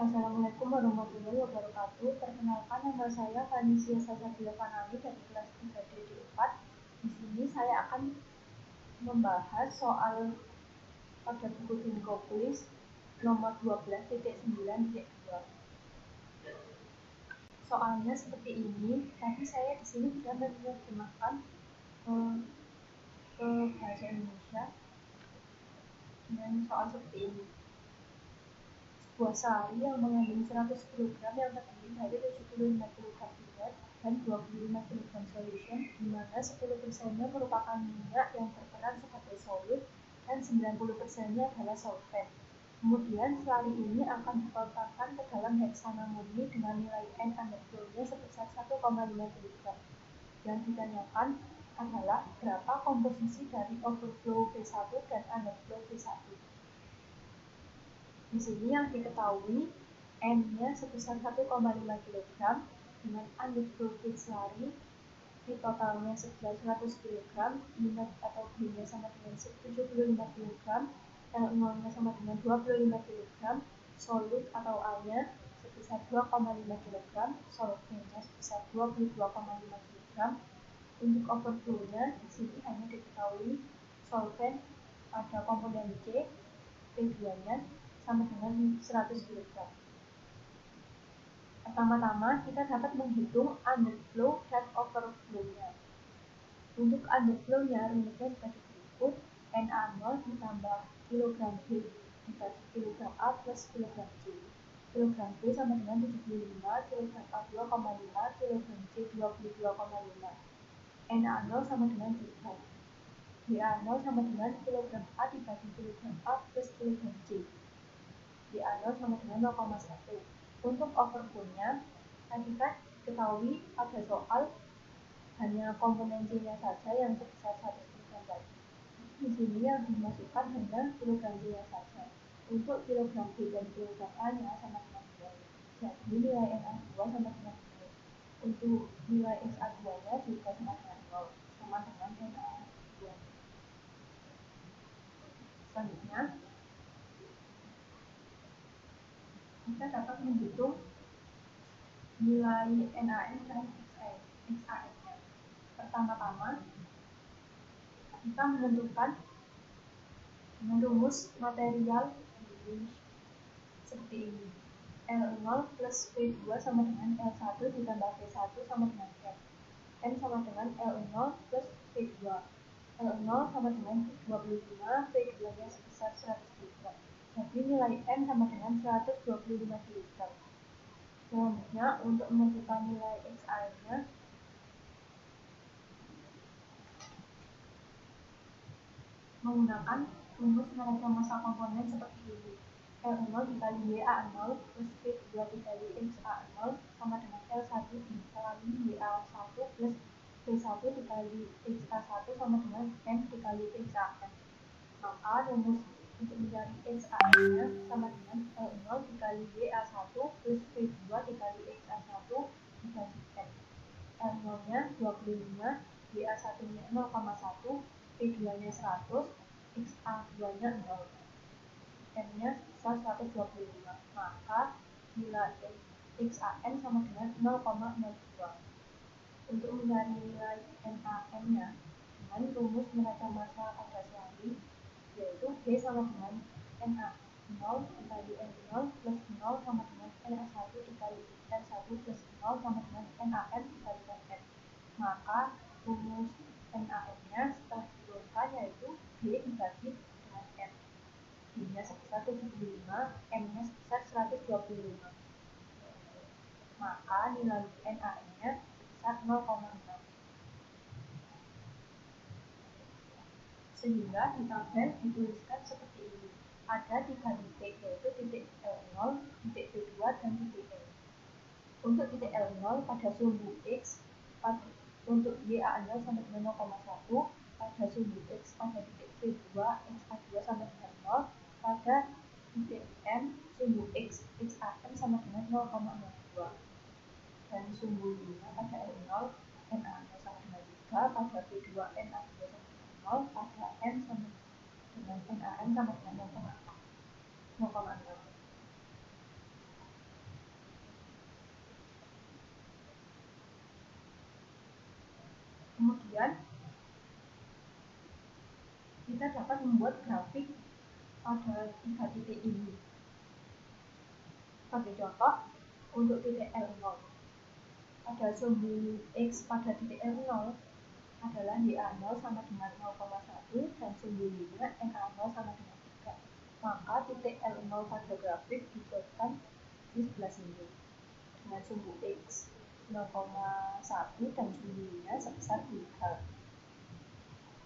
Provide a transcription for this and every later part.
Assalamualaikum warahmatullahi wabarakatuh. Perkenalkan, nama saya Vanisia Sasabila Fanami dari kelas 3D4. Di sini saya akan membahas soal pada buku Dinkopulis nomor 12.9.2. Soalnya seperti ini. Tapi saya di sini sudah menerjemahkan ke bahasa Indonesia dengan soal seperti ini. Sebuah sari yang mengandung 100 kg yang terdiri dari 75 kg berat dan 25 kg solution, di mana 10%-nya merupakan minyak yang berperan sebagai solut dan 90%-nya adalah solvent. Kemudian sari ini akan diletakkan ke dalam heksana murni dengan nilai N underflow-nya sebesar 1,5 kg. Yang ditanyakan adalah berapa komposisi dari overflow V1 dan underflow V1. Di sini yang diketahui N-nya sebesar 1,5 kg dengan underflow V sari di totalnya sebesar 100 kg, I-net atau B-nya sama dengan 75 kg, L0-nya sama dengan 25 kg, solut atau A-nya sebesar 2,5 kg, solventnya sebesar 22,5 kg. Untuk overflow-nya di sini hanya diketahui solvent pada komponen C, P2-nya sama dengan 100 kg. Pertama-tama kita dapat menghitung underflow dan overflow-nya. Untuk underflow-nya rumusnya sebagai berikut: NA0 ditambah kilogram B dibagi kilogram A plus kilogram C. Kilogram B sama dengan 75, kilogram A 2,5, kilogram C 22,5. NA0 sama dengan 3. BA0 sama dengan kilogram A dibagi kilogram A plus kilogram C. BA0 sama dengan 0,1. Untuk overflow-nya, tadi kan diketahui ada soal hanya komponen C-nya saja yang sebesar 100 kg tadi. Di sini yang dimasukkan hanya kilogram C-nya saja. Untuk kilogram B dan kilogram A-nya sama dengan 2. Jadi nilai NA2 sama dengan 0. Untuk nilai XA2-nya juga sama dengan 0, sama dengan NA2. Selanjutnya, kita dapat menghitung nilai NaN dan XAN-nya. Pertama-tama, kita menentukan dengan rumus material seperti ini. L0 plus V2 sama dengan L1 ditambah V1 sama dengan N. N sama dengan L0 plus V2. L0 sama dengan 25, V2-nya sebesar 100 kg. Jadi nilai N sama dengan 125 kg. Selanjutnya, untuk menentukan nilai XA-nya, menggunakan rumus neraca massa komponen seperti ini. L0 dikali YA0 plus V2 dikali XA0 sama dengan L1 dikali YA1 plus V1 dikali XA1 sama dengan N dikali XAN. Maka rumus untuk mencari XAN-nya sama dengan L0 dikali YA1 plus V2 dikali XA1 dikali N. L0-nya 25, YA1-nya 0,1, V2-nya 100, XA2-nya 0. N-nya sebesar 125. Maka nilai XAN sama dengan 0,02. Untuk mencari nilai NaN-nya dengan rumus neraca massa pada sari, yaitu B sama dengan Na0 dikali N0 plus 0 sama dengan Na1 dikali N1 plus 0 sama dengan NaN dikali N. Maka rumus NaN-nya setelah diturunkan yaitu B dibagi dengan N. B-nya sebesar 75, N-nya sebesar 125. Maka nilai NaN-nya sebesar 0,6. Sehingga di tabel dituliskan seperti ini. Ada 3 titik, yaitu titik L0, titik V2, dan titik N. Untuk titik L0 pada sumbu X, untuk YA0 sama dengan 0,1, pada sumbu X pada titik V2, XA2 sama dengan 0, pada titik N, sumbu X, XAN sama dengan 0,02. Dan sumbu Y pada L0, NA0 sama dengan 3, pada V2, NA2 sama dengan 0, pada N sama dengan NaN sama dengan 0,6. Kemudian kita dapat membuat grafik pada 3 titik ini. Sebagai contoh, untuk titik L0 pada sumbu X pada titik L0 adalah YA0 sama dengan 0,1 dan sumbu Y-nya NA0 sama dengan 3. Maka titik L0 pada grafik dibuatkan di sebelah sini dengan sumbu X 0,1 dan sumbu Y-nya sebesar 3.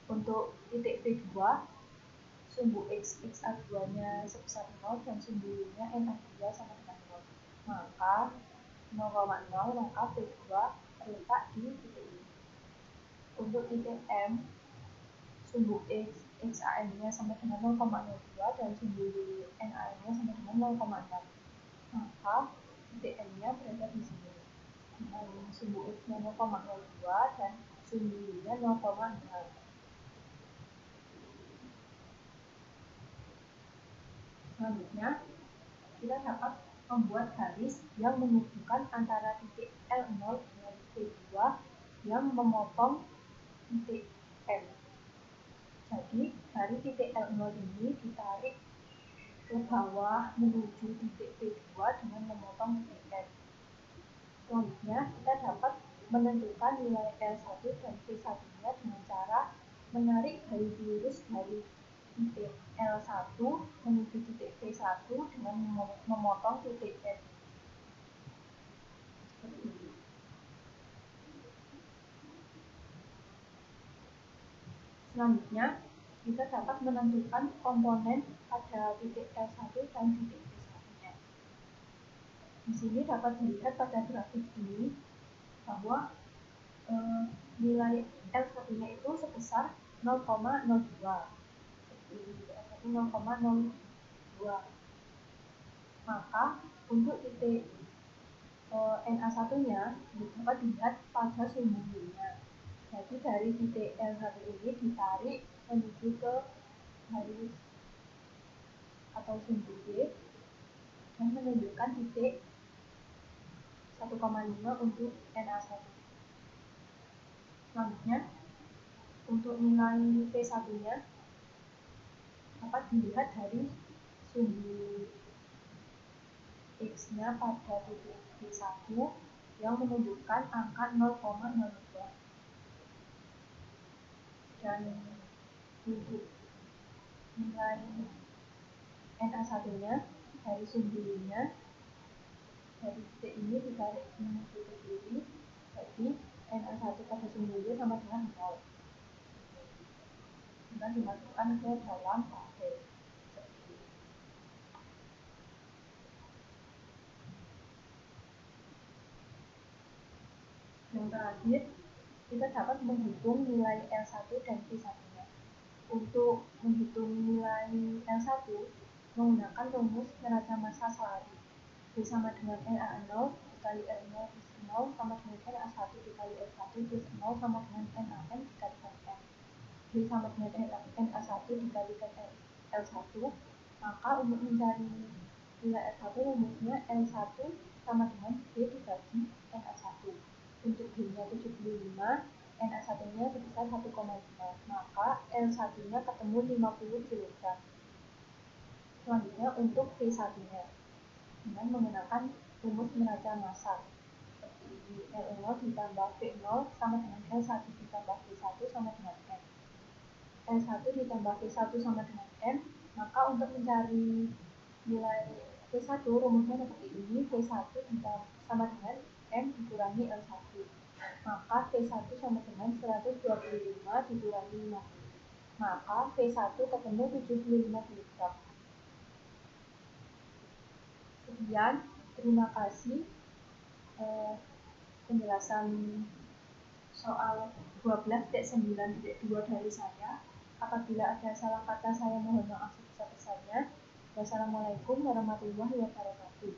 Untuk titik P2, sumbu X XA2-nya sebesar 0 dan sumbu Y-nya NA2 sama dengan 0. Maka 0,0 maka P2 terletak di titik ini. Untuk titik M, sumbu X XAM-nya sama dengan 0,02 dan sumbu Y NAM-nya sama dengan 0,6. Maka titik M-nya berada di sini. Dengan sumbu X-nya 0,02 dan sumbu Y-nya 0,6. Selanjutnya, kita dapat membuat garis yang menghubungkan antara titik L0 dan P2 yang memotong titik M. Jadi, dari titik L0 ini ditarik ke bawah menuju titik P2 dengan memotong titik M. Selanjutnya, kita dapat menentukan nilai L1 dan P1-nya dengan cara menarik garis lurus dari titik L1 menuju titik P1 dengan memotong titik M. Seperti ini. Selanjutnya, kita dapat menentukan komponen pada titik L1 dan titik P1-nya. Di sini dapat dilihat pada grafik ini bahwa nilai L1-nya itu sebesar 0,02. Seperti 0,02. Maka untuk titik NA1-nya dapat dilihat pada sumbu Y-nya. Jadi dari titik L1 ini ditarik menuju ke garis atau sumbu Y dan menunjukkan titik 1,5 untuk NA1. Selanjutnya, untuk nilai P1-nya dapat dilihat dari sumbu X-nya pada titik P1 yang menunjukkan angka 0,02. Dan untuk nilai NA1-nya dari sumbu Y-nya dari titik ini ditarik menuju ke kiri, jadi NA1 pada sumbu Y sama dengan 0. Dan dimasukkan ke dalam tabel. Yang terakhir, kita dapat menghitung nilai L1 dan P1-nya. Untuk menghitung nilai L1 menggunakan rumus neraca massa selari. B sama dengan NA0 dikali L0 plus 0 sama dengan NA1 dikali L1 plus 0 sama dengan NaN dikalikan N. B sama dengan NA1 dikalikan L1. Maka untuk mencari nilai L1 rumusnya L1 sama dengan B dibagi NA1. Untuk B-nya 75, NA1-nya sebesar 1,5. Maka L1-nya ketemu 50 kg. Selanjutnya untuk P1-nya dengan menggunakan rumus neraca massa seperti ini, L0 ditambah V0 sama dengan L1 ditambah V1 sama dengan M. L1 ditambah V1 sama dengan M. Maka untuk mencari nilai V1 rumusnya seperti ini, V1 sama dengan M dikurangi L1. Maka V1 sama dengan 125 dikurangi 50. Maka V1 ketemu 75 kg. Sekian, terima kasih penjelasan soal 12.9.2 dari saya. Apabila ada salah kata saya mohon maaf sebesar-besarnya. Wassalamualaikum warahmatullahi wabarakatuh.